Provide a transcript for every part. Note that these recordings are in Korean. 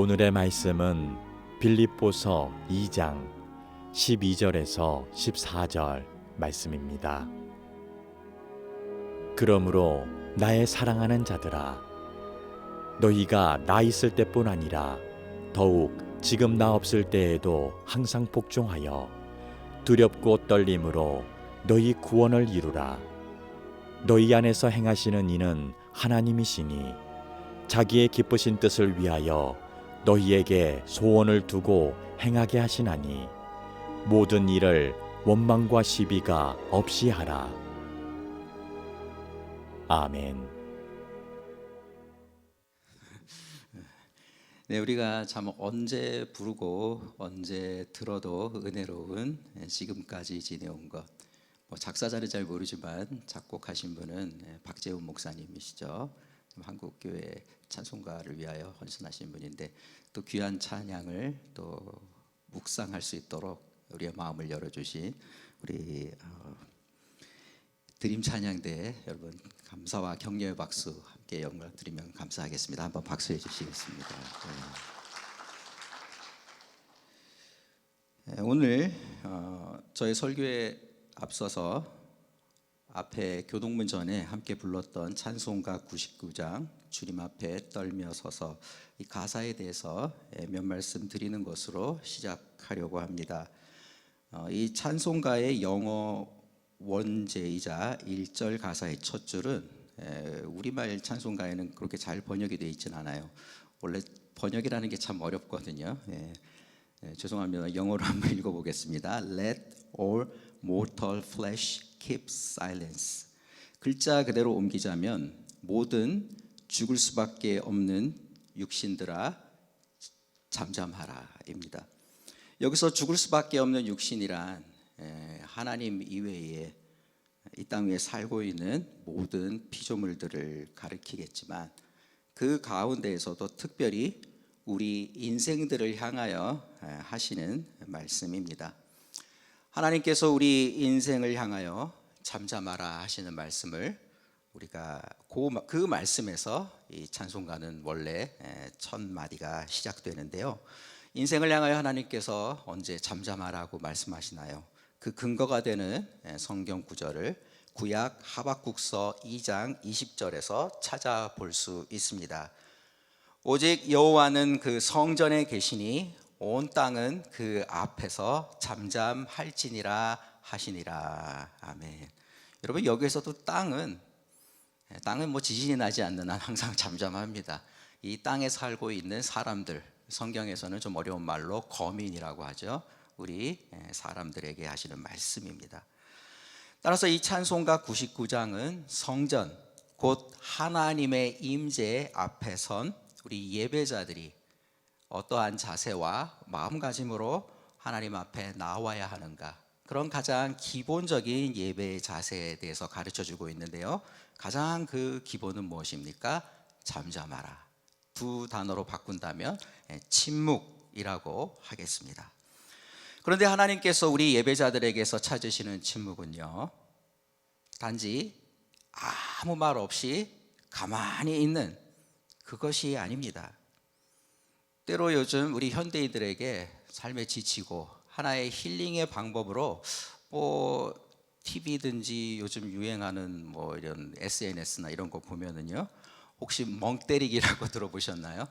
오늘의 말씀은 빌립보서 2장 12절에서 14절 말씀입니다. 그러므로 나의 사랑하는 자들아, 너희가 나 있을 때뿐 아니라 더욱 지금 나 없을 때에도 항상 복종하여 두렵고 떨림으로 너희 구원을 이루라. 너희 안에서 행하시는 이는 하나님이시니 자기의 기쁘신 뜻을 위하여 너희에게 소원을 두고 행하게 하시나니 모든 일을 원망과 시비가 없이 하라. 아멘. 네, 우리가 참 언제 부르고 언제 들어도 은혜로운 지금까지 지내온 것. 작사자는 잘 모르지만 작곡하신 분은 박재훈 목사님이시죠. 한국교회 찬송가를 위하여 헌신하신 분인데, 또 귀한 찬양을 또 묵상할 수 있도록 우리의 마음을 열어주신 우리 드림 찬양대 여러분, 감사와 격려의 박수 함께 영광 드리면 감사하겠습니다. 한번 박수해 주시겠습니다. 네. 오늘 저의 설교에 앞서서 앞에 교동문 전에 함께 불렀던 찬송가 99장 주님 앞에 떨며 서서 이 가사에 대해서 몇 말씀 드리는 것으로 시작하려고 합니다. 이 찬송가의 영어 원제이자 1절 가사의 첫 줄은 우리말 찬송가에는 그렇게 잘 번역이 되어 있진 않아요. 원래 번역이라는 게 참 어렵거든요. 죄송합니다. 영어로 한번 읽어보겠습니다. Let all mortal flesh keep silence. 글자 그대로 옮기자면 모든 죽을 수밖에 없는 육신들아 잠잠하라 입니다. 여기서 죽을 수밖에 없는 육신이란 하나님 이외에 이 땅 위에 살고 있는 모든 피조물들을 가리키겠지만, 그 가운데에서도 특별히 우리 인생들을 향하여 하시는 말씀입니다. 하나님께서 우리 인생을 향하여 잠잠하라 하시는 말씀을 우리가 그 말씀에서 이 찬송가는 원래 첫 마디가 시작되는데요. 인생을 향하여 하나님께서 언제 잠잠하라고 말씀하시나요? 그 근거가 되는 성경 구절을 구약 하박국서 2장 20절에서 찾아볼 수 있습니다. 오직 여호와는 그 성전에 계시니 온 땅은 그 앞에서 잠잠할지니라 하시니라. 아멘. 여러분, 여기에서도 땅은 지진이 나지 않는 한 항상 잠잠합니다. 이 땅에 살고 있는 사람들, 성경에서는 좀 어려운 말로 거민이라고 하죠. 우리 사람들에게 하시는 말씀입니다. 따라서 이 찬송가 99장은 성전, 곧 하나님의 임재 앞에 선 우리 예배자들이 어떠한 자세와 마음가짐으로 하나님 앞에 나와야 하는가, 그런 가장 기본적인 예배의 자세에 대해서 가르쳐주고 있는데요. 가장 그 기본은 무엇입니까? 잠잠하라. 두 단어로 바꾼다면 침묵이라고 하겠습니다. 그런데 하나님께서 우리 예배자들에게서 찾으시는 침묵은요, 단지 아무 말 없이 가만히 있는 그것이 아닙니다. 때로 요즘 우리 현대인들에게 삶에 지치고 하나의 힐링의 방법으로 TV든지 요즘 유행하는 이런 SNS나 이런 거 보면은요, 혹시 멍 때리기라고 들어보셨나요?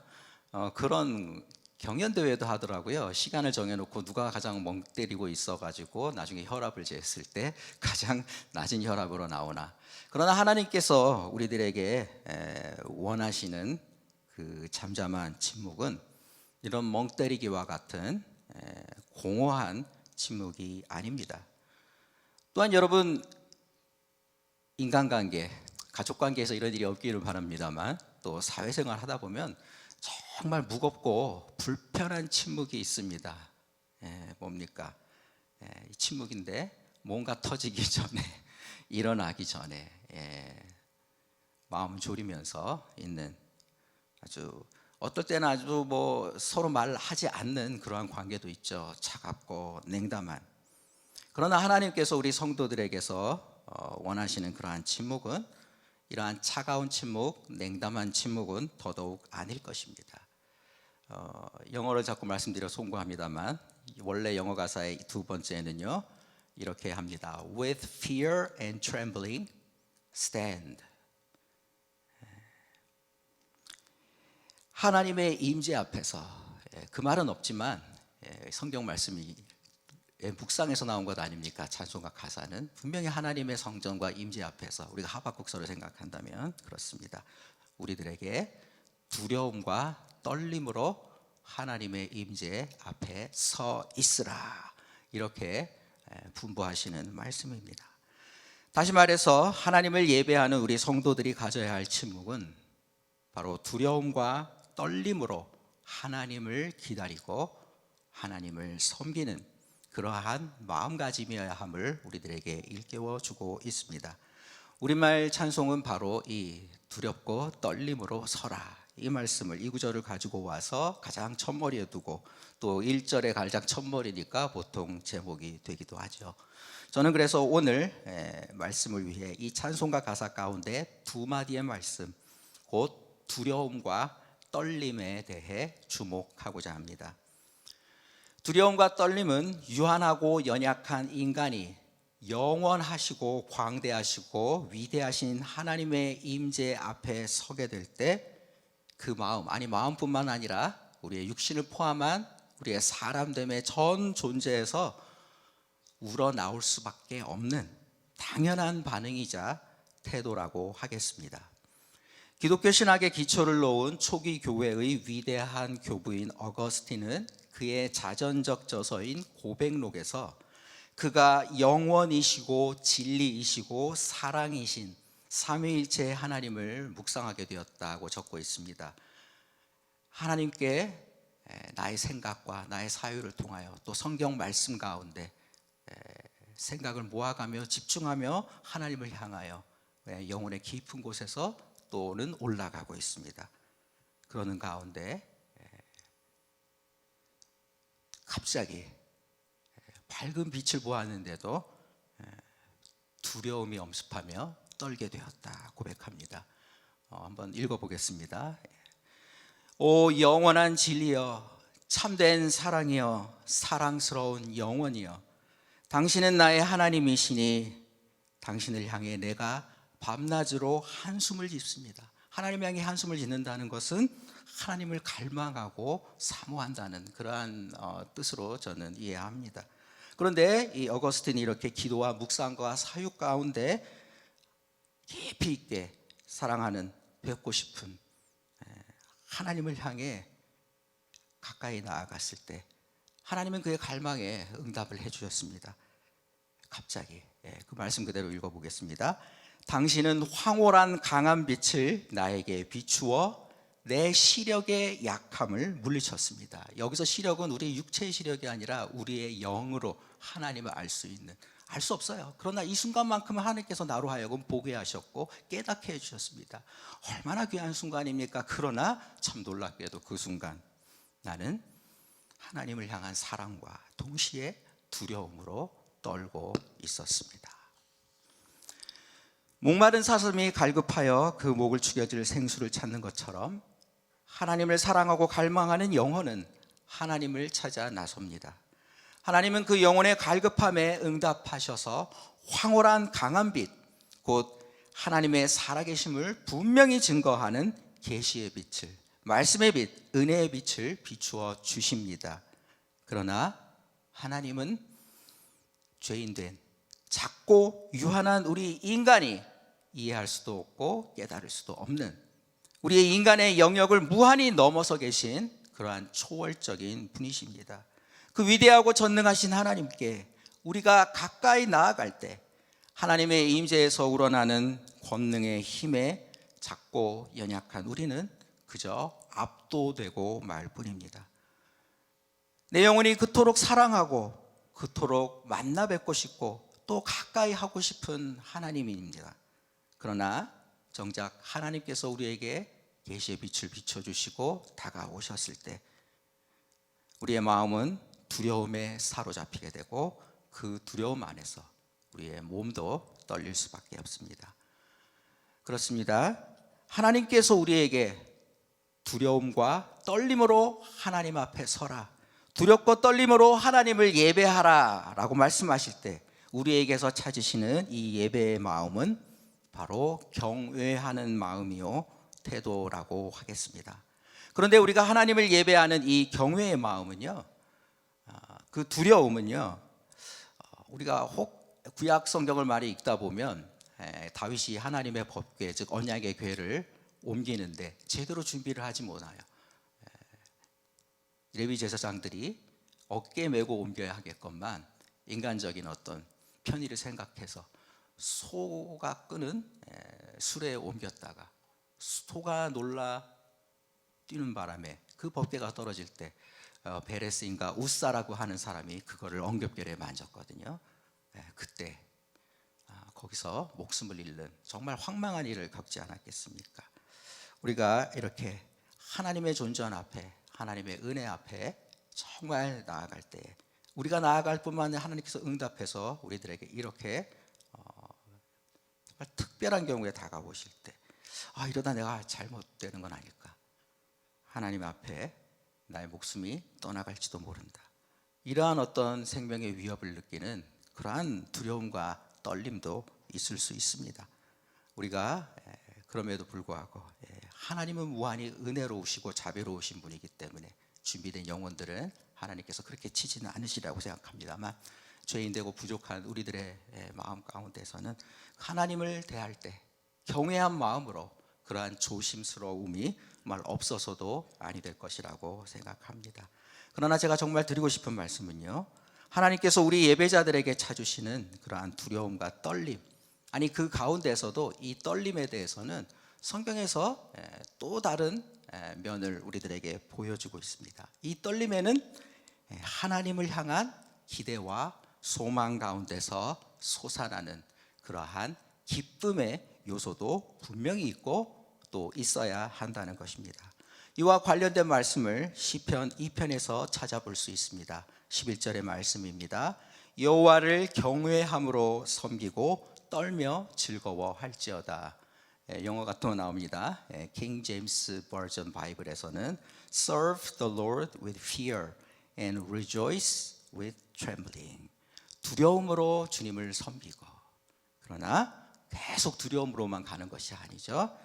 그런 경연대회도 하더라고요. 시간을 정해놓고 누가 가장 멍 때리고 있어가지고 나중에 혈압을 쟀을 때 가장 낮은 혈압으로 나오나. 그러나 하나님께서 우리들에게 원하시는 그 잠잠한 침묵은 이런 멍 때리기와 같은 공허한 침묵이 아닙니다. 또한 여러분, 인간관계, 가족관계에서 이런 일이 없기를 바랍니다만, 또 사회생활 하다 보면 정말 무겁고 불편한 침묵이 있습니다. 뭡니까? 이 침묵인데 뭔가 터지기 전에, 일어나기 전에 마음 졸이면서 있는, 아주 어떨 때는 아주 서로 말하지 않는 그러한 관계도 있죠. 차갑고 냉담한. 그러나 하나님께서 우리 성도들에게서 원하시는 그러한 침묵은, 이러한 차가운 침묵, 냉담한 침묵은 더더욱 아닐 것입니다. 영어를 자꾸 말씀드려 송구합니다만 원래 영어 가사의 두 번째는요 이렇게 합니다. With fear and trembling stand. 하나님의 임재 앞에서, 그 말은 없지만 성경 말씀이 묵상에서 나온 것 아닙니까? 찬송가 가사는 분명히 하나님의 성전과 임재 앞에서, 우리가 하박국서를 생각한다면 그렇습니다. 우리들에게 두려움과 떨림으로 하나님의 임재 앞에 서 있으라, 이렇게 분부하시는 말씀입니다. 다시 말해서 하나님을 예배하는 우리 성도들이 가져야 할 침묵은 바로 두려움과 떨림으로 하나님을 기다리고 하나님을 섬기는 그러한 마음가짐이어야 함을 우리들에게 일깨워 주고 있습니다. 우리말 찬송은 바로 이 두렵고 떨림으로 서라, 이 말씀을, 이 구절을 가지고 와서 가장 첫머리에 두고, 또 1절에 가장 첫머리니까 보통 제목이 되기도 하죠. 저는 그래서 오늘 말씀을 위해 이 찬송가 가사 가운데 두 마디의 말씀, 곧 두려움과 떨림에 대해 주목하고자 합니다. 두려움과 떨림은 유한하고 연약한 인간이 영원하시고 광대하시고 위대하신 하나님의 임재 앞에 서게 될 때 그 마음, 아니 마음뿐만 아니라 우리의 육신을 포함한 우리의 사람됨의 전 존재에서 우러나올 수밖에 없는 당연한 반응이자 태도라고 하겠습니다. 기독교 신학의 기초를 놓은 초기 교회의 위대한 교부인 어거스틴은 그의 자전적 저서인 고백록에서 그가 영원이시고 진리이시고 사랑이신 삼위일체 하나님을 묵상하게 되었다고 적고 있습니다. 하나님께 나의 생각과 나의 사유를 통하여 또 성경 말씀 가운데 생각을 모아가며 집중하며 하나님을 향하여 영혼의 깊은 곳에서 또는 올라가고 있습니다. 그러는 가운데 갑자기 밝은 빛을 보았는데도 두려움이 엄습하며 떨게 되었다 고백합니다. 한번 읽어보겠습니다. 오 영원한 진리여, 참된 사랑이여, 사랑스러운 영원이여, 당신은 나의 하나님이시니 당신을 향해 내가 밤낮으로 한숨을 짓습니다. 하나님 향해 한숨을 짓는다는 것은 하나님을 갈망하고 사모한다는 그러한 뜻으로 저는 이해합니다. 그런데 이 어거스틴이 이렇게 기도와 묵상과 사육 가운데 깊이 있게 사랑하는, 뵙고 싶은 하나님을 향해 가까이 나아갔을 때 하나님은 그의 갈망에 응답을 해주셨습니다. 갑자기 그 말씀 그대로 읽어보겠습니다. 당신은 황홀한 강한 빛을 나에게 비추어 내 시력의 약함을 물리쳤습니다. 여기서 시력은 우리의 육체의 시력이 아니라 우리의 영으로 하나님을 알 수 있는, 알 수 없어요. 그러나 이 순간만큼은 하나님께서 나로 하여금 보게 하셨고 깨닫게 해주셨습니다. 얼마나 귀한 순간입니까? 그러나 참 놀랍게도 그 순간 나는 하나님을 향한 사랑과 동시에 두려움으로 떨고 있었습니다. 목마른 사슴이 갈급하여 그 목을 축여줄 생수를 찾는 것처럼 하나님을 사랑하고 갈망하는 영혼은 하나님을 찾아 나섭니다. 하나님은 그 영혼의 갈급함에 응답하셔서 황홀한 강한 빛, 곧 하나님의 살아계심을 분명히 증거하는 계시의 빛을, 말씀의 빛, 은혜의 빛을 비추어 주십니다. 그러나 하나님은 죄인된 작고 유한한 우리 인간이 이해할 수도 없고 깨달을 수도 없는, 우리의 인간의 영역을 무한히 넘어서 계신 그러한 초월적인 분이십니다. 그 위대하고 전능하신 하나님께 우리가 가까이 나아갈 때 하나님의 임재에서 우러나는 권능의 힘에 작고 연약한 우리는 그저 압도되고 말 뿐입니다. 내 영혼이 그토록 사랑하고 그토록 만나 뵙고 싶고 또 가까이 하고 싶은 하나님입니다. 그러나 정작 하나님께서 우리에게 계시의 빛을 비춰주시고 다가오셨을 때 우리의 마음은 두려움에 사로잡히게 되고 그 두려움 안에서 우리의 몸도 떨릴 수밖에 없습니다. 그렇습니다. 하나님께서 우리에게 두려움과 떨림으로 하나님 앞에 서라. 두렵고 떨림으로 하나님을 예배하라 라고 말씀하실 때 우리에게서 찾으시는 이 예배의 마음은 바로 경외하는 마음이요 태도라고 하겠습니다. 그런데 우리가 하나님을 예배하는 이 경외의 마음은요, 그 두려움은요, 우리가 혹 구약 성경을 많이 읽다 보면 다윗이 하나님의 법궤 즉 언약의 궤를 옮기는데 제대로 준비를 하지 못해요. 레위 제사장들이 어깨에 메고 옮겨야 하겠건만 인간적인 어떤 편의를 생각해서 소가 끄는 수레에 옮겼다가 소가 놀라 뛰는 바람에 그 법궤가 떨어질 때 베레스인가 우사라고 하는 사람이 그거를 엉겹결에 만졌거든요. 그때 거기서 목숨을 잃는 정말 황망한 일을 겪지 않았겠습니까? 우리가 이렇게 하나님의 존전 앞에 하나님의 은혜 앞에 정말 나아갈 때 우리가 나아갈 뿐만 아니라 하나님께서 응답해서 우리들에게 이렇게 정말 특별한 경우에 다가오실 때 이러다 내가 잘못되는 건 아닐까, 하나님 앞에 나의 목숨이 떠나갈지도 모른다, 이러한 어떤 생명의 위협을 느끼는 그러한 두려움과 떨림도 있을 수 있습니다. 우리가 그럼에도 불구하고 하나님은 무한히 은혜로우시고 자비로우신 분이기 때문에 준비된 영혼들은 하나님께서 그렇게 치지는 않으시라고 생각합니다만, 죄인되고 부족한 우리들의 마음 가운데서는 하나님을 대할 때 경외한 마음으로 그러한 조심스러움이 정말 없어서도 아니 될 것이라고 생각합니다. 그러나 제가 정말 드리고 싶은 말씀은요, 하나님께서 우리 예배자들에게 찾으시는 그러한 두려움과 떨림, 아니 그 가운데서도 이 떨림에 대해서는 성경에서 또 다른 면을 우리들에게 보여주고 있습니다. 이 떨림에는 하나님을 향한 기대와 소망 가운데서 솟아나는 그러한 기쁨의 요소도 분명히 있고 또 있어야 한다는 것입니다. 이와 관련된 말씀을 시편 2편에서 찾아볼 수 있습니다. 11절의 말씀입니다. 여호와를 경외함으로 섬기고 떨며 즐거워할지어다. 영어가 또 나옵니다. 킹 제임스 버전 바이블에서는 Serve the Lord with fear and rejoice with trembling. 두려움으로 주님을 섬기고, 그러나 계속 두려움으로만 가는 것이 아니죠.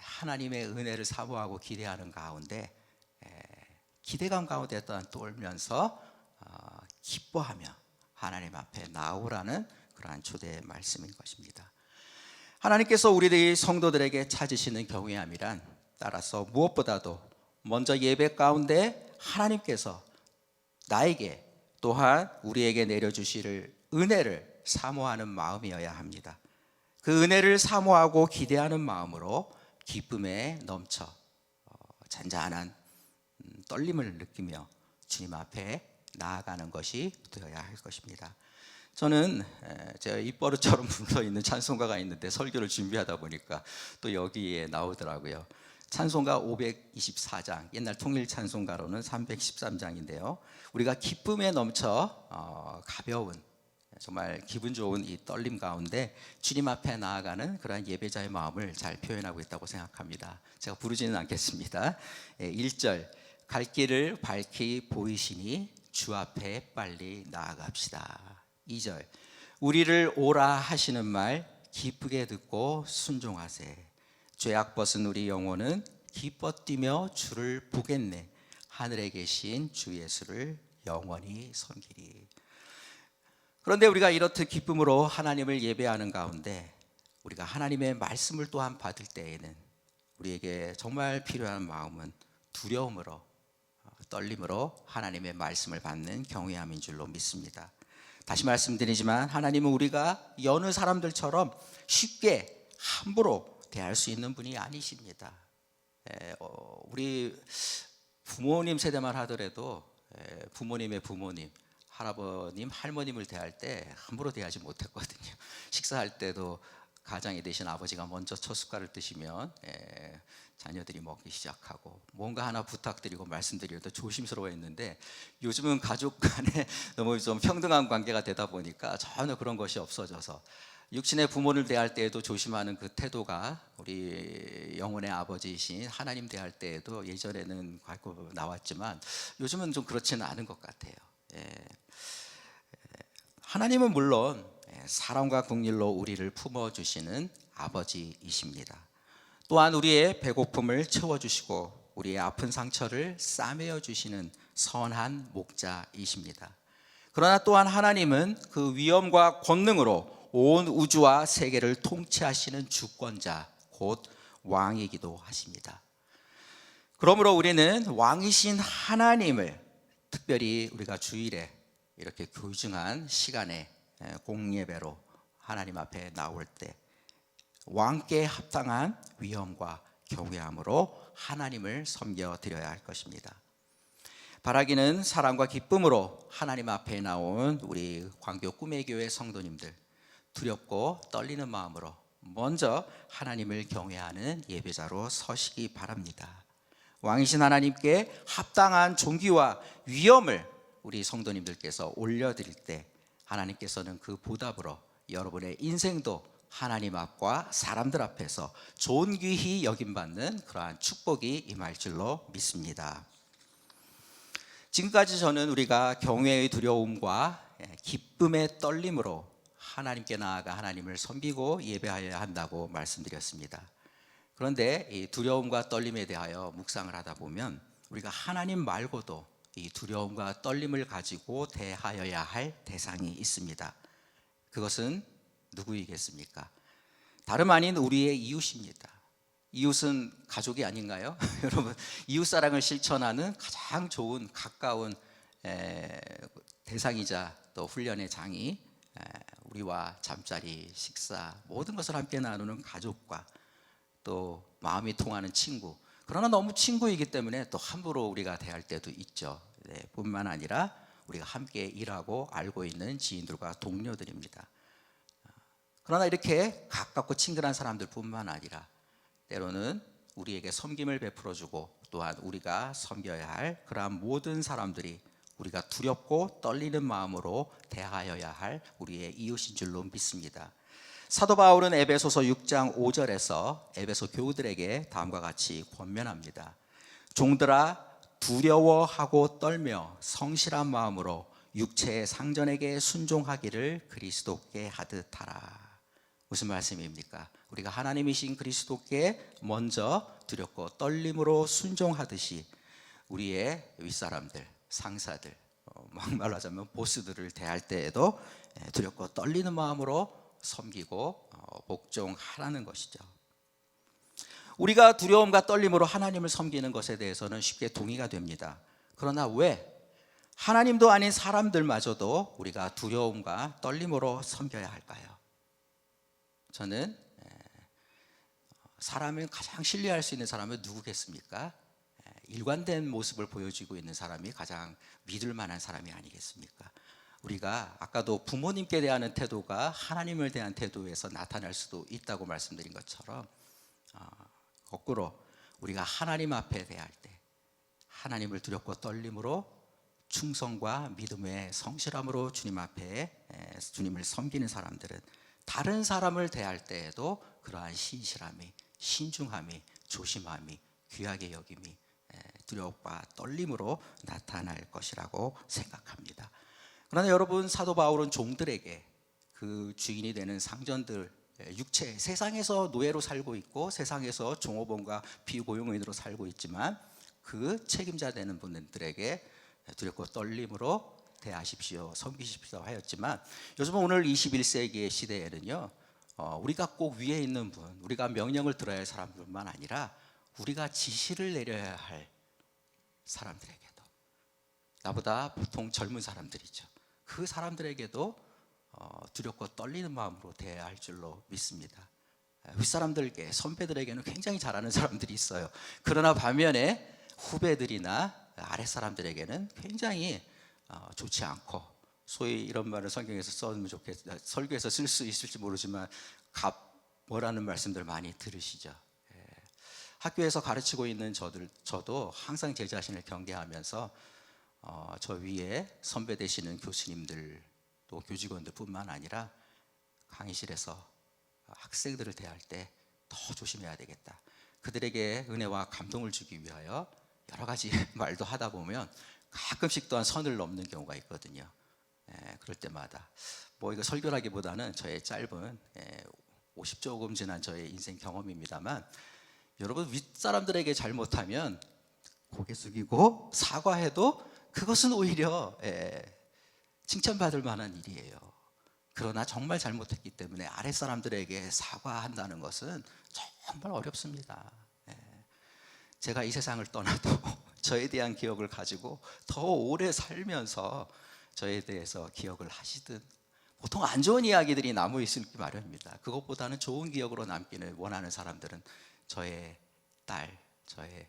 하나님의 은혜를 사모하고 기대하는 가운데 기대감 가운데 또한 떨면서 기뻐하며 하나님 앞에 나오라는 그러한 초대의 말씀인 것입니다. 하나님께서 우리들 성도들에게 찾으시는 경외함이란 따라서 무엇보다도 먼저 예배 가운데 하나님께서 나에게 또한 우리에게 내려주실 은혜를 사모하는 마음이어야 합니다. 그 은혜를 사모하고 기대하는 마음으로 기쁨에 넘쳐 잔잔한 떨림을 느끼며 주님 앞에 나아가는 것이 되어야 할 것입니다. 저는 제가 입버릇처럼 불러있는 찬송가가 있는데 설교를 준비하다 보니까 또 여기에 나오더라고요. 찬송가 524장, 옛날 통일 찬송가로는 313장인데요. 우리가 기쁨에 넘쳐 가벼운 정말 기분 좋은 이 떨림 가운데 주님 앞에 나아가는 그러한 예배자의 마음을 잘 표현하고 있다고 생각합니다. 제가 부르지는 않겠습니다. 1절, 갈 길을 밝히 보이시니 주 앞에 빨리 나아갑시다. 2절, 우리를 오라 하시는 말 기쁘게 듣고 순종하세. 죄악 벗은 우리 영혼은 기뻐 뛰며 주를 보겠네. 하늘에 계신 주 예수를 영원히 섬기리. 그런데 우리가 이렇듯 기쁨으로 하나님을 예배하는 가운데 우리가 하나님의 말씀을 또한 받을 때에는 우리에게 정말 필요한 마음은 두려움으로, 떨림으로 하나님의 말씀을 받는 경외함인 줄로 믿습니다. 다시 말씀드리지만 하나님은 우리가 여느 사람들처럼 쉽게 함부로 대할 수 있는 분이 아니십니다. 우리 부모님 세대만 하더라도 부모님의 부모님, 할아버님, 할머님을 대할 때 함부로 대하지 못했거든요. 식사할 때도 가장이 되신 아버지가 먼저 첫 숟갈을 드시면 자녀들이 먹기 시작하고 뭔가 하나 부탁드리고 말씀드려도 조심스러워했는데 요즘은 가족 간에 너무 좀 평등한 관계가 되다 보니까 전혀 그런 것이 없어져서 육신의 부모를 대할 때에도 조심하는 그 태도가 우리 영혼의 아버지이신 하나님 대할 때에도 예전에는 갖고 나왔지만 요즘은 좀 그렇지는 않은 것 같아요. 하나님은 물론 사랑과 긍휼로 우리를 품어주시는 아버지이십니다. 또한 우리의 배고픔을 채워주시고 우리의 아픈 상처를 싸매어 주시는 선한 목자이십니다. 그러나 또한 하나님은 그 위엄과 권능으로 온 우주와 세계를 통치하시는 주권자 곧 왕이기도 하십니다. 그러므로 우리는 왕이신 하나님을 특별히 우리가 주일에 이렇게 귀중한 시간에 공예배로 하나님 앞에 나올 때 왕께 합당한 위엄과 경외함으로 하나님을 섬겨 드려야 할 것입니다. 바라기는 사랑과 기쁨으로 하나님 앞에 나온 우리 광교 꿈의 교회 성도님들 두렵고 떨리는 마음으로 먼저 하나님을 경외하는 예배자로 서시기 바랍니다. 왕이신 하나님께 합당한 존귀와 위엄을 우리 성도님들께서 올려드릴 때 하나님께서는 그 보답으로 여러분의 인생도 하나님 앞과 사람들 앞에서 존귀히 여김받는 그러한 축복이 임할 줄로 믿습니다. 지금까지 저는 우리가 경외의 두려움과 기쁨의 떨림으로 하나님께 나아가 하나님을 섬기고 예배하여야 한다고 말씀드렸습니다. 그런데 이 두려움과 떨림에 대하여 묵상을 하다 보면 우리가 하나님 말고도 이 두려움과 떨림을 가지고 대하여야 할 대상이 있습니다. 그것은 누구이겠습니까? 다름 아닌 우리의 이웃입니다. 이웃은 가족이 아닌가요? 여러분, 이웃사랑을 실천하는 가장 좋은 가까운 대상이자 또 훈련의 장이 우리와 잠자리, 식사 모든 것을 함께 나누는 가족과 또 마음이 통하는 친구. 그러나 너무 친구이기 때문에 또 함부로 우리가 대할 때도 있죠. 뿐만 아니라 우리가 함께 일하고 알고 있는 지인들과 동료들입니다. 그러나 이렇게 가깝고 친근한 사람들 뿐만 아니라 때로는 우리에게 섬김을 베풀어주고 또한 우리가 섬겨야 할 그러한 모든 사람들이 우리가 두렵고 떨리는 마음으로 대하여야 할 우리의 이웃인 줄로 믿습니다. 사도 바울은 에베소서 6장 5절에서 에베소 교우들에게 다음과 같이 권면합니다. 종들아 두려워하고 떨며 성실한 마음으로 육체의 상전에게 순종하기를 그리스도께 하듯 하라. 무슨 말씀입니까? 우리가 하나님이신 그리스도께 먼저 두렵고 떨림으로 순종하듯이 우리의 윗사람들, 상사들, 막말로 하자면 보스들을 대할 때에도 두렵고 떨리는 마음으로 섬기고 복종하라는 것이죠. 우리가 두려움과 떨림으로 하나님을 섬기는 것에 대해서는 쉽게 동의가 됩니다. 그러나 왜 하나님도 아닌 사람들마저도 우리가 두려움과 떨림으로 섬겨야 할까요? 저는 사람을 가장 신뢰할 수 있는 사람은 누구겠습니까? 일관된 모습을 보여주고 있는 사람이 가장 믿을 만한 사람이 아니겠습니까? 우리가 아까도 부모님께 대하는 태도가 하나님을 대한 태도에서 나타날 수도 있다고 말씀드린 것처럼 거꾸로 우리가 하나님 앞에 대할 때 하나님을 두렵고 떨림으로 충성과 믿음의 성실함으로 주님 앞에 주님을 섬기는 사람들은 다른 사람을 대할 때에도 그러한 신실함이, 신중함이, 조심함이, 귀하게 여김이 두려움과 떨림으로 나타날 것이라고 생각합니다. 그러나 여러분, 사도 바울은 종들에게 그 주인이 되는 상전들, 육체, 세상에서 노예로 살고 있고 세상에서 종업원과 비고용인으로 살고 있지만 그 책임자 되는 분들에게 두렵고 떨림으로 대하십시오, 섬기십시오 하였지만 요즘은 오늘 21세기의 시대에는요, 우리가 꼭 위에 있는 분, 우리가 명령을 들어야 할 사람들만 아니라 우리가 지시를 내려야 할 사람들에게도, 나보다 보통 젊은 사람들이죠, 그 사람들에게도 두렵고 떨리는 마음으로 대해야 할 줄로 믿습니다. 윗사람들께, 선배들에게는 굉장히 잘하는 사람들이 있어요. 그러나 반면에 후배들이나 아랫사람들에게는 굉장히 좋지 않고, 소위 이런 말을 성경에서 써면 좋겠다, 설교에서 쓸 수 있을지 모르지만 뭐라는 말씀들 많이 들으시죠. 학교에서 가르치고 있는 저도 항상 제 자신을 경계하면서 저 위에 선배 되시는 교수님들 또 교직원들 뿐만 아니라 강의실에서 학생들을 대할 때 더 조심해야 되겠다. 그들에게 은혜와 감동을 주기 위하여 여러 가지 말도 하다 보면 가끔씩 또한 선을 넘는 경우가 있거든요. 그럴 때마다 뭐 이거 설교라기보다는 저의 짧은 50조금 지난 저의 인생 경험입니다만, 여러분 윗사람들에게 잘못하면 고개 숙이고 사과해도 그것은 오히려 칭찬받을 만한 일이에요. 그러나 정말 잘못했기 때문에 아랫사람들에게 사과한다는 것은 정말 어렵습니다. 제가 이 세상을 떠나도 저에 대한 기억을 가지고 더 오래 살면서 저에 대해서 기억을 하시든, 보통 안 좋은 이야기들이 남아 있기 마련입니다. 그것보다는 좋은 기억으로 남기를 원하는 사람들은 저의 딸, 저의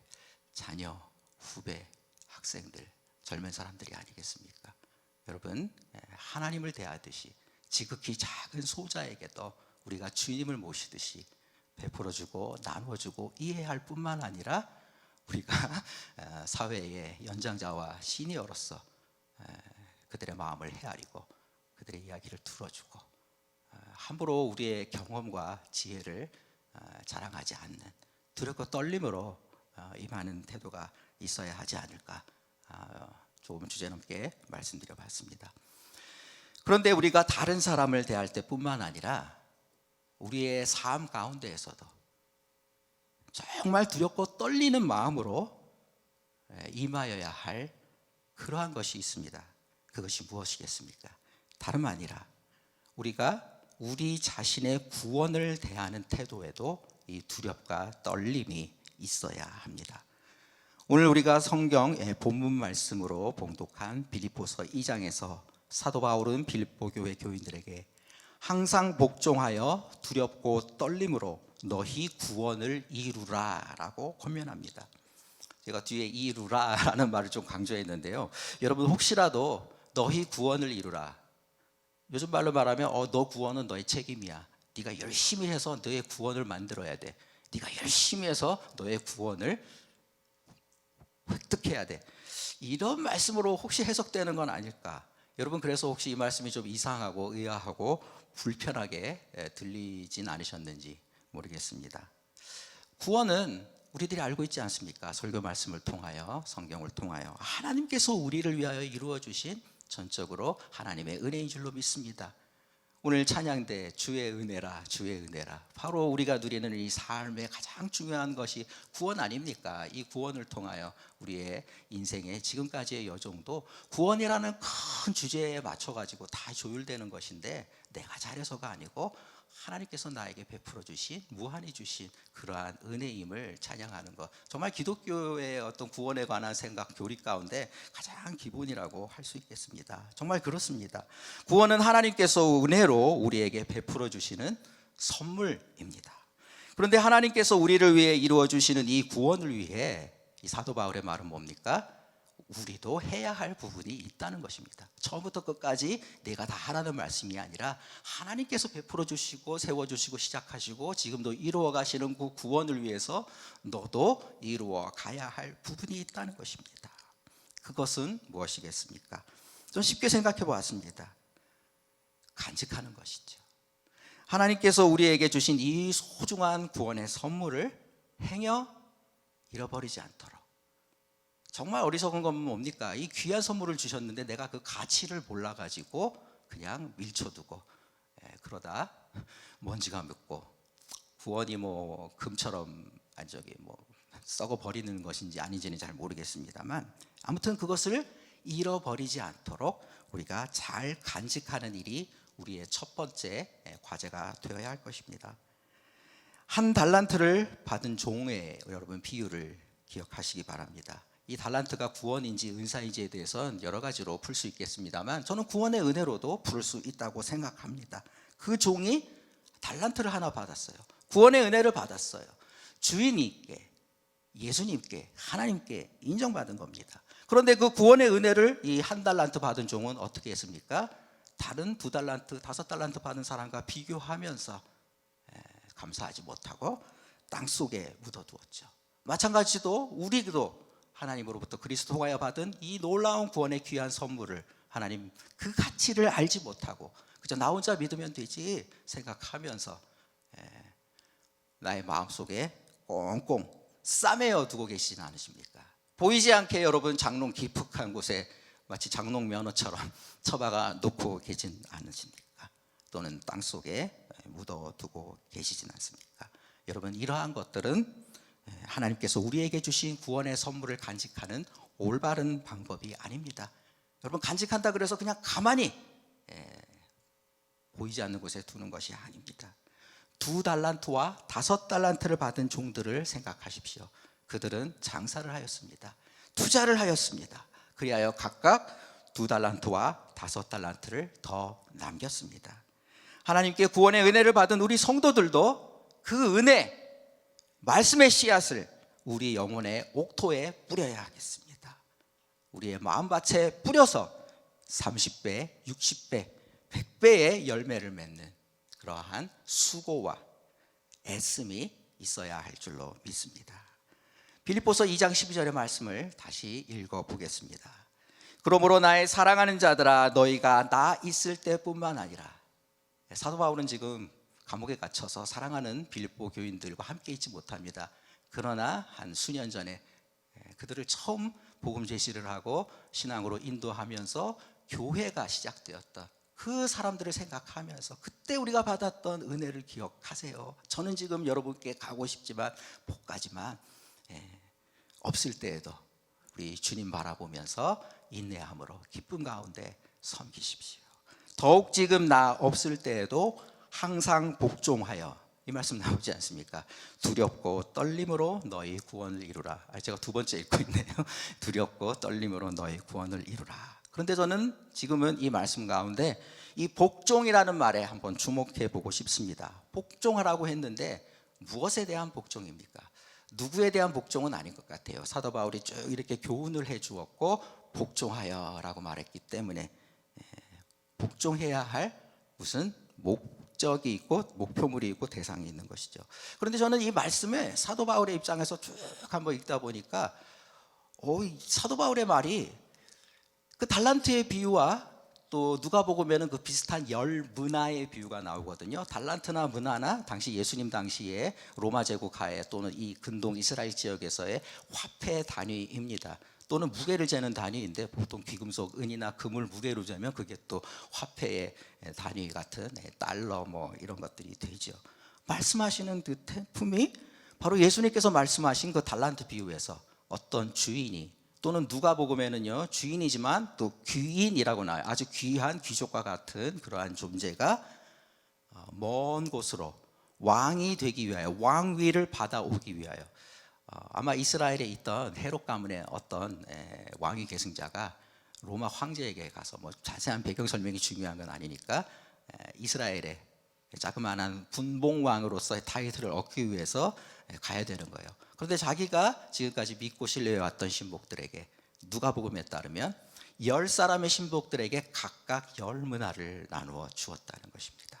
자녀, 후배, 학생들, 젊은 사람들이 아니겠습니까? 여러분, 하나님을 대하듯이 지극히 작은 소자에게도 우리가 주님을 모시듯이 베풀어주고 나누어주고 이해할 뿐만 아니라 우리가 사회의 연장자와 시니어로서 그들의 마음을 헤아리고 그들의 이야기를 들어주고, 함부로 우리의 경험과 지혜를 자랑하지 않는 두렵고 떨림으로 임하는 태도가 있어야 하지 않을까, 조금 주제넘게 말씀드려 봤습니다. 그런데 우리가 다른 사람을 대할 때뿐만 아니라 우리의 삶 가운데에서도 정말 두렵고 떨리는 마음으로 임하여야 할 그러한 것이 있습니다. 그것이 무엇이겠습니까? 다름 아니라 우리가 우리 자신의 구원을 대하는 태도에도 이 두렵과 떨림이 있어야 합니다. 오늘 우리가 성경 본문 말씀으로 봉독한 빌립보서 2장에서 사도 바울은 빌립보 교회 교인들에게 항상 복종하여 두렵고 떨림으로 너희 구원을 이루라 라고 권면합니다. 제가 뒤에 이루라 라는 말을 좀 강조했는데요, 여러분 혹시라도 너희 구원을 이루라, 요즘 말로 말하면 너 구원은 너의 책임이야, 네가 열심히 해서 너의 구원을 만들어야 돼, 네가 열심히 해서 너의 구원을 획득해야 돼, 이런 말씀으로 혹시 해석되는 건 아닐까? 여러분, 그래서 혹시 이 말씀이 좀 이상하고 의아하고 불편하게 들리진 않으셨는지 모르겠습니다. 구원은 우리들이 알고 있지 않습니까? 설교 말씀을 통하여, 성경을 통하여 하나님께서 우리를 위하여 이루어 주신 전적으로 하나님의 은혜인 줄로 믿습니다. 오늘 찬양대 주의 은혜라 주의 은혜라, 바로 우리가 누리는 이 삶의 가장 중요한 것이 구원 아닙니까? 이 구원을 통하여 우리의 인생의 지금까지의 여정도 구원이라는 큰 주제에 맞춰가지고 다 조율되는 것인데, 내가 잘해서가 아니고 하나님께서 나에게 베풀어 주신, 무한히 주신 그러한 은혜임을 찬양하는 것, 정말 기독교의 어떤 구원에 관한 생각 교리 가운데 가장 기본이라고 할 수 있겠습니다. 정말 그렇습니다. 구원은 하나님께서 은혜로 우리에게 베풀어 주시는 선물입니다. 그런데 하나님께서 우리를 위해 이루어 주시는 이 구원을 위해 이 사도 바울의 말은 뭡니까? 우리도 해야 할 부분이 있다는 것입니다. 처음부터 끝까지 내가 다 하라는 말씀이 아니라 하나님께서 베풀어 주시고 세워주시고 시작하시고 지금도 이루어 가시는 그 구원을 위해서 너도 이루어 가야 할 부분이 있다는 것입니다. 그것은 무엇이겠습니까? 좀 쉽게 생각해 보았습니다. 간직하는 것이죠. 하나님께서 우리에게 주신 이 소중한 구원의 선물을 행여 잃어버리지 않도록. 정말 어리석은 건 뭡니까? 이 귀한 선물을 주셨는데 내가 그 가치를 몰라가지고 그냥 밀쳐두고, 그러다 먼지가 묻고 구원이 뭐 금처럼 썩어 버리는 것인지 아닌지는 잘 모르겠습니다만, 아무튼 그것을 잃어버리지 않도록 우리가 잘 간직하는 일이 우리의 첫 번째 과제가 되어야 할 것입니다. 한 달란트를 받은 종의 여러분 비유를 기억하시기 바랍니다. 이 달란트가 구원인지 은사인지에 대해서는 여러 가지로 풀 수 있겠습니다만, 저는 구원의 은혜로도 부를 수 있다고 생각합니다. 그 종이 달란트를 하나 받았어요. 구원의 은혜를 받았어요. 주인님께, 예수님께, 하나님께 인정받은 겁니다. 그런데 그 구원의 은혜를 이 한 달란트 받은 종은 어떻게 했습니까? 다른 2달란트, 5달란트 받은 사람과 비교하면서 감사하지 못하고 땅속에 묻어두었죠. 마찬가지로 우리도 하나님으로부터 그리스도 통하여 받은 이 놀라운 구원의 귀한 선물을 하나님 그 가치를 알지 못하고 그저 그저 나 혼자 믿으면 되지 생각하면서 나의 마음속에 꽁꽁 싸매어 두고 계시진 않으십니까? 보이지 않게 여러분 장롱 깊숙한 곳에 마치 장롱 면허처럼 처박아 놓고 계진 않으십니까? 또는 땅속에 묻어두고 계시진 않습니까? 여러분, 이러한 것들은 하나님께서 우리에게 주신 구원의 선물을 간직하는 올바른 방법이 아닙니다. 여러분, 간직한다 그래서 그냥 가만히 보이지 않는 곳에 두는 것이 아닙니다. 2달란트와 5달란트를 받은 종들을 생각하십시오. 그들은 장사를 하였습니다. 투자를 하였습니다. 그리하여 각각 2달란트와 5달란트를 더 남겼습니다. 하나님께 구원의 은혜를 받은 우리 성도들도 그 은혜, 말씀의 씨앗을 우리 영혼의 옥토에 뿌려야 하겠습니다. 우리의 마음밭에 뿌려서 30배, 60배, 100배의 열매를 맺는 그러한 수고와 애씀이 있어야 할 줄로 믿습니다. 빌립보서 2장 12절의 말씀을 다시 읽어보겠습니다. 그러므로 나의 사랑하는 자들아, 너희가 나 있을 때뿐만 아니라, 사도 바울은 지금 감옥에 갇혀서 사랑하는 빌립보 교인들과 함께 있지 못합니다. 그러나 한 수년 전에 그들을 처음 복음 제시를 하고 신앙으로 인도하면서 교회가 시작되었던 그 사람들을 생각하면서 그때 우리가 받았던 은혜를 기억하세요. 저는 지금 여러분께 가고 싶지만 못 가지만 없을 때에도 우리 주님 바라보면서 인내함으로 기쁨 가운데 섬기십시오. 더욱 지금 나 없을 때에도 항상 복종하여, 이 말씀 나오지 않습니까? 두렵고 떨림으로 너희 구원을 이루라. 제가 두 번째 읽고 있네요. 두렵고 떨림으로 너희 구원을 이루라. 그런데 저는 지금은 이 말씀 가운데 이 복종이라는 말에 한번 주목해 보고 싶습니다. 복종하라고 했는데 무엇에 대한 복종입니까? 누구에 대한 복종은 아닌 것 같아요. 사도 바울이 쭉 이렇게 교훈을 해 주었고 복종하여 라고 말했기 때문에 복종해야 할 무슨 목적이 있고 목표물이 있고 대상이 있는 것이죠. 그런데 저는 이 말씀에 사도 바울의 입장에서 쭉 한번 읽다 보니까 사도 바울의 말이 그 달란트의 비유와 또 누가복음에는 그 비슷한 열 문화의 비유가 나오거든요. 달란트나 문화나 당시 예수님 당시에 로마 제국 하에 또는 이 근동 이스라엘 지역에서의 화폐 단위입니다. 또는 무게를 재는 단위인데 보통 귀금속, 은이나 금을 무게로 재면 그게 또 화폐의 단위 같은 달러 뭐 이런 것들이 되죠. 말씀하시는 그 태품이 바로 예수님께서 말씀하신 그 달란트 비유에서 어떤 주인이, 또는 누가복음에는요 주인이지만 또 귀인이라고 나와요. 아주 귀한 귀족과 같은 그러한 존재가 먼 곳으로 왕이 되기 위하여, 왕위를 받아오기 위하여, 아마 이스라엘에 있던 헤롯 가문의 어떤 왕위 계승자가 로마 황제에게 가서, 뭐 자세한 배경 설명이 중요한 건 아니니까, 이스라엘의 자그마한 분봉왕으로서의 타이틀을 얻기 위해서 가야 되는 거예요. 그런데 자기가 지금까지 믿고 신뢰해왔던 신복들에게, 누가복음에 따르면 10사람의 신복들에게 각각 10문화를 나누어 주었다는 것입니다.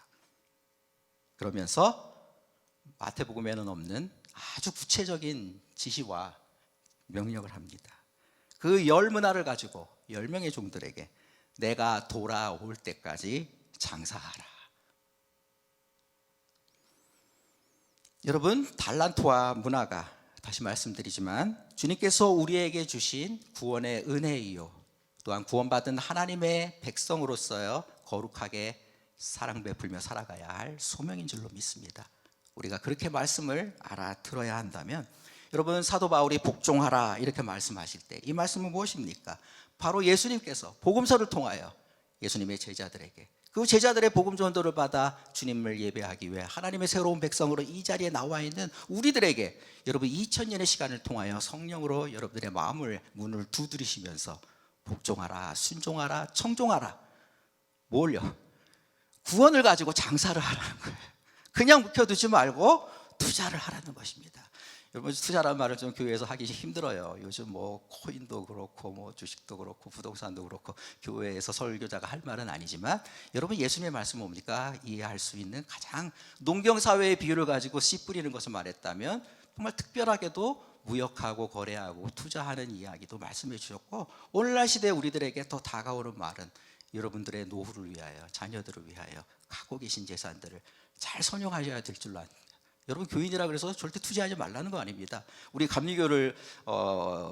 그러면서 마태복음에는 없는 아주 구체적인 지시와 명령을 합니다. 그 10문화를 가지고 10명의 종들에게 내가 돌아올 때까지 장사하라. 여러분, 달란트와 문화가, 다시 말씀드리지만 주님께서 우리에게 주신 구원의 은혜이요, 또한 구원받은 하나님의 백성으로서요 거룩하게 사랑 베풀며 살아가야 할 소명인 줄로 믿습니다. 우리가 그렇게 말씀을 알아들어야 한다면, 여러분, 사도 바울이 복종하라 이렇게 말씀하실 때 이 말씀은 무엇입니까? 바로 예수님께서 복음서를 통하여 예수님의 제자들에게, 그 제자들의 복음 전도를 받아 주님을 예배하기 위해 하나님의 새로운 백성으로 이 자리에 나와 있는 우리들에게, 여러분 2000년의 시간을 통하여 성령으로 여러분들의 마음을, 문을 두드리시면서 복종하라, 순종하라, 청종하라. 뭘요? 구원을 가지고 장사를 하라는 거예요. 그냥 묵혀두지 말고 투자를 하라는 것입니다. 여러분, 투자라는 말을 좀 교회에서 하기 힘들어요. 요즘 뭐 코인도 그렇고 뭐 주식도 그렇고 부동산도 그렇고 교회에서 설교자가 할 말은 아니지만, 여러분 예수님의 말씀은 뭡니까? 이해할 수 있는 가장 농경사회의 비유를 가지고 씨 뿌리는 것을 말했다면, 정말 특별하게도 무역하고 거래하고 투자하는 이야기도 말씀해 주셨고, 오늘날 시대에 우리들에게 더 다가오는 말은 여러분들의 노후를 위하여, 자녀들을 위하여 갖고 계신 재산들을 잘 선용하셔야 될 줄로 압니다. 여러분, 교인이라 그래서 절대 투자하지 말라는 거 아닙니다. 우리 감리교를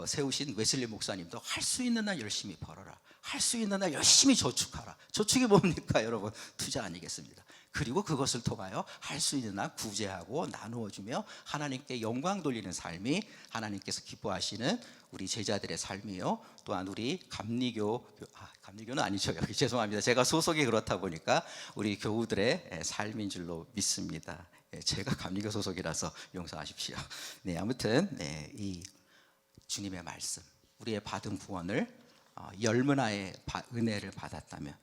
세우신 웨슬리 목사님도 할 수 있는 날 열심히 벌어라, 할 수 있는 날 열심히 저축하라. 저축이 뭡니까 여러분? 투자 아니겠습니까? 그리고 그것을 통하여 할 수 있는 한 구제하고 나누어주며 하나님께 영광 돌리는 삶이 하나님께서 기뻐하시는 우리 제자들의 삶이요, 또한 우리 감리교는 아니죠, 여기 죄송합니다. 제가 소속이 그렇다 보니까 우리 교우들의 삶인 줄로 믿습니다. 제가 감리교 소속이라서 용서하십시오. 네, 아무튼 이 주님의 말씀, 우리의 받은 구원을 열문화의 은혜를 받았다면,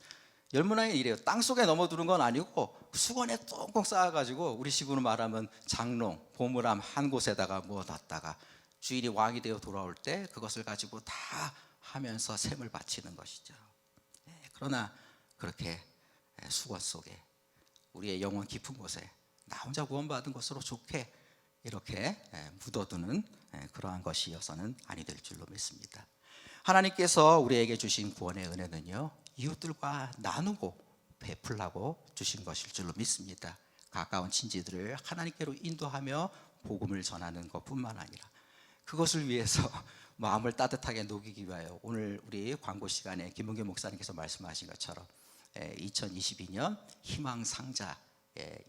열문화의 이래요. 땅 속에 넘어두는 건 아니고 수건에 똥똥 쌓아가지고 우리 식으로 말하면 장롱, 보물함 한 곳에다가 모아놨다가 주인이 왕이 되어 돌아올 때 그것을 가지고 다 하면서 셈을 바치는 것이죠. 그러나 그렇게 수건 속에 우리의 영혼 깊은 곳에 나 혼자 구원받은 것으로 좋게 이렇게 묻어두는 그러한 것이어서는 아니 될 줄로 믿습니다. 하나님께서 우리에게 주신 구원의 은혜는요, 이웃들과 나누고 베풀라고 주신 것일 줄로 믿습니다. 가까운 친지들을 하나님께로 인도하며 복음을 전하는 것뿐만 아니라 그것을 위해서 마음을 따뜻하게 녹이기 위하여 오늘 우리 광고 시간에 김은교 목사님께서 말씀하신 것처럼 2022년 희망 상자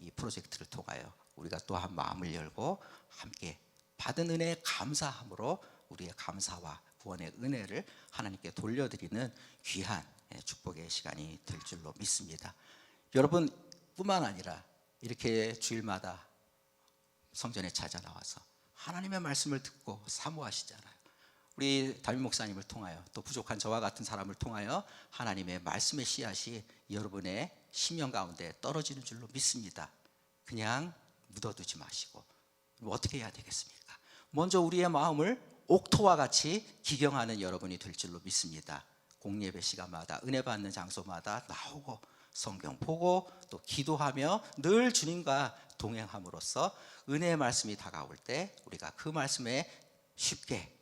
이 프로젝트를 통하여 우리가 또한 마음을 열고 함께 받은 은혜에 감사함으로 우리의 감사와 구원의 은혜를 하나님께 돌려드리는 귀한 축복의 시간이 될 줄로 믿습니다. 여러분 뿐만 아니라 이렇게 주일마다 성전에 찾아 나와서 하나님의 말씀을 듣고 사모하시잖아요. 우리 담임 목사님을 통하여 또 부족한 저와 같은 사람을 통하여 하나님의 말씀의 씨앗이 여러분의 심령 가운데 떨어지는 줄로 믿습니다. 그냥 묻어두지 마시고 어떻게 해야 되겠습니까? 먼저 우리의 마음을 옥토와 같이 기경하는 여러분이 될 줄로 믿습니다. 공예배 시간마다 은혜 받는 장소마다 나오고 성경 보고 또 기도하며 늘 주님과 동행함으로써 은혜의 말씀이 다가올 때 우리가 그 말씀에 쉽게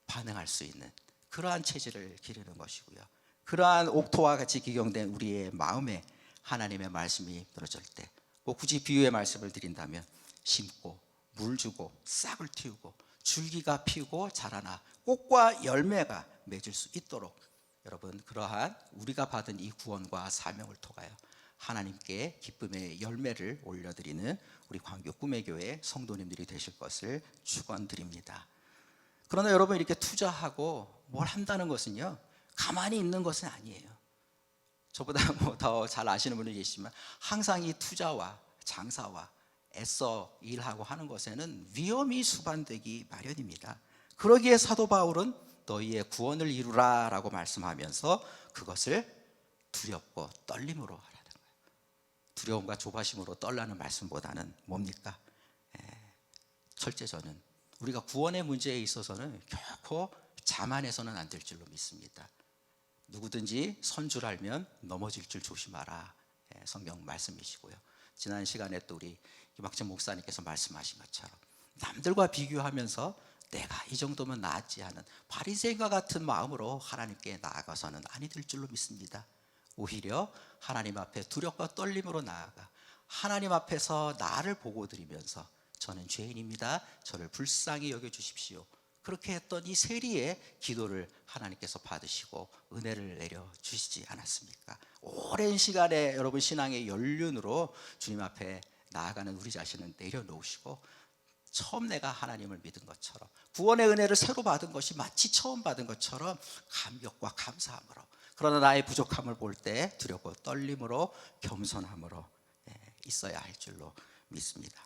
반응할 수 있는 그러한 체질을 기르는 것이고요, 그러한 옥토와 같이 기경된 우리의 마음에 하나님의 말씀이 떨어질 때, 뭐 굳이 비유의 말씀을 드린다면 심고 물 주고 싹을 틔우고 줄기가 피고 자라나 꽃과 열매가 맺을 수 있도록 여러분, 그러한 우리가 받은 이 구원과 사명을 통하여 하나님께 기쁨의 열매를 올려드리는 우리 광교 꿈의 교회 성도님들이 되실 것을 축원드립니다. 그러나 여러분, 이렇게 투자하고 뭘 한다는 것은요, 가만히 있는 것은 아니에요. 저보다 뭐 더 잘 아시는 분이 계시지만 항상 이 투자와 장사와 애써 일하고 하는 것에는 위험이 수반되기 마련입니다. 그러기에 사도 바울은 너희의 구원을 이루라 라고 말씀하면서 그것을 두렵고 떨림으로 하라는 거예요. 두려움과 조바심으로 떨라는 말씀보다는 뭡니까? 철저는 우리가 구원의 문제에 있어서는 결코 자만해서는 안 될 줄로 믿습니다. 누구든지 선 줄 알면 넘어질 줄 조심하라, 성경 말씀이시고요. 지난 시간에 또 우리 김학천 목사님께서 말씀하신 것처럼 남들과 비교하면서 내가 이 정도면 나았지 하는 바리새인과 같은 마음으로 하나님께 나아가서는 아니 될 줄로 믿습니다. 오히려 하나님 앞에 두렵고 떨림으로 나아가 하나님 앞에서 나를 보고 드리면서 저는 죄인입니다, 저를 불쌍히 여겨주십시오, 그렇게 했던 이 세리의 기도를 하나님께서 받으시고 은혜를 내려주시지 않았습니까? 오랜 시간에 여러분 신앙의 연륜으로 주님 앞에 나아가는 우리 자신을 내려놓으시고 처음 내가 하나님을 믿은 것처럼 구원의 은혜를 새로 받은 것이 마치 처음 받은 것처럼 감격과 감사함으로, 그러나 나의 부족함을 볼 때 두렵고 떨림으로 겸손함으로 있어야 할 줄로 믿습니다.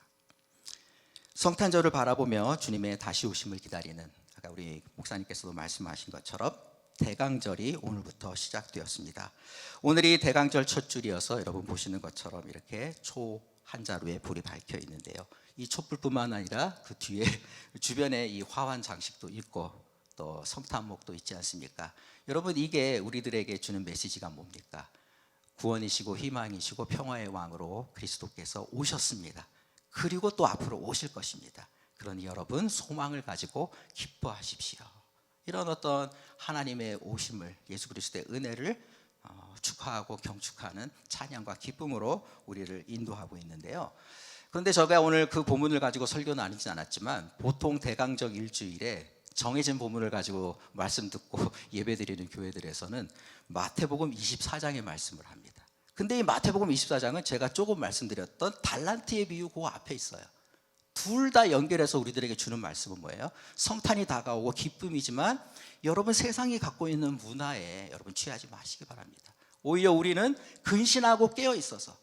성탄절을 바라보며 주님의 다시 오심을 기다리는, 아까 우리 목사님께서도 말씀하신 것처럼 대강절이 오늘부터 시작되었습니다. 오늘이 대강절 첫 줄이어서 여러분 보시는 것처럼 이렇게 초 한 자루에 불이 밝혀 있는데요, 이 촛불뿐만 아니라 그 뒤에 주변에 이 화환 장식도 있고 또 성탄목도 있지 않습니까? 여러분, 이게 우리들에게 주는 메시지가 뭡니까? 구원이시고 희망이시고 평화의 왕으로 그리스도께서 오셨습니다. 그리고 또 앞으로 오실 것입니다. 그러니 여러분, 소망을 가지고 기뻐하십시오. 이런 어떤 하나님의 오심을, 예수 그리스도의 은혜를 축하하고 경축하는 찬양과 기쁨으로 우리를 인도하고 있는데요. 그런데 제가 오늘 그 본문을 가지고 설교 나누진 않았지만 보통 대강적 일주일에 정해진 본문을 가지고 말씀 듣고 예배드리는 교회들에서는 마태복음 24장의 말씀을 합니다. 근데 이 마태복음 24장은 제가 조금 말씀드렸던 달란트의 비유 그 앞에 있어요. 둘 다 연결해서 우리들에게 주는 말씀은 뭐예요? 성탄이 다가오고 기쁨이지만 여러분 세상이 갖고 있는 문화에 여러분 취하지 마시기 바랍니다. 오히려 우리는 근신하고 깨어 있어서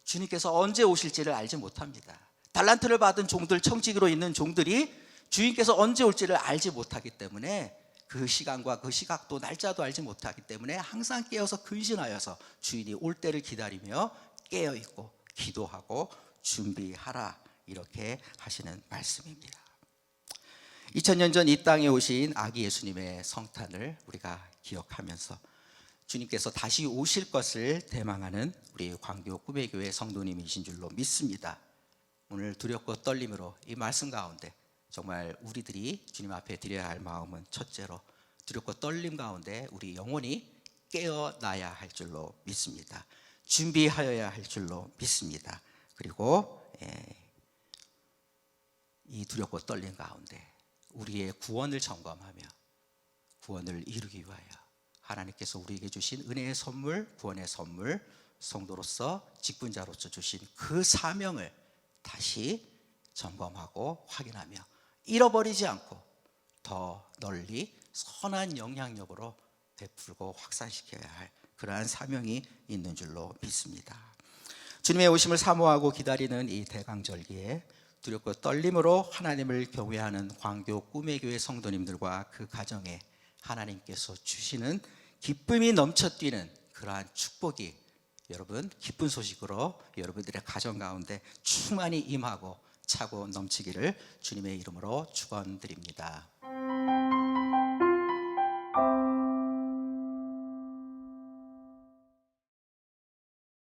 주님께서 언제 오실지를 알지 못합니다. 달란트를 받은 종들, 청지기로 있는 종들이 주인께서 언제 올지를 알지 못하기 때문에 그 시간과 그 시각도 날짜도 알지 못하기 때문에 항상 깨어서 근신하여서 주인이 올 때를 기다리며 깨어있고 기도하고 준비하라, 이렇게 하시는 말씀입니다. 2000년 전 이 땅에 오신 아기 예수님의 성탄을 우리가 기억하면서 주님께서 다시 오실 것을 대망하는 우리 광교 꿈의 교회 성도님이신 줄로 믿습니다. 오늘 두렵고 떨림으로 이 말씀 가운데 정말 우리들이 주님 앞에 드려야 할 마음은 첫째로 두렵고 떨림 가운데 우리 영혼이 깨어나야 할 줄로 믿습니다. 준비하여야 할 줄로 믿습니다. 그리고 이 두렵고 떨림 가운데 우리의 구원을 점검하며 구원을 이루기 위하여 하나님께서 우리에게 주신 은혜의 선물, 구원의 선물, 성도로서 직분자로서 주신 그 사명을 다시 점검하고 확인하며 잃어버리지 않고 더 널리 선한 영향력으로 베풀고 확산시켜야 할 그러한 사명이 있는 줄로 믿습니다. 주님의 오심을 사모하고 기다리는 이 대강절기에 두렵고 떨림으로 하나님을 경외하는 광교 꿈의 교회 성도님들과 그 가정에 하나님께서 주시는 기쁨이 넘쳐뛰는 그러한 축복이 여러분 기쁜 소식으로 여러분들의 가정 가운데 충만히 임하고 차고 넘치기를 주님의 이름으로 축원드립니다.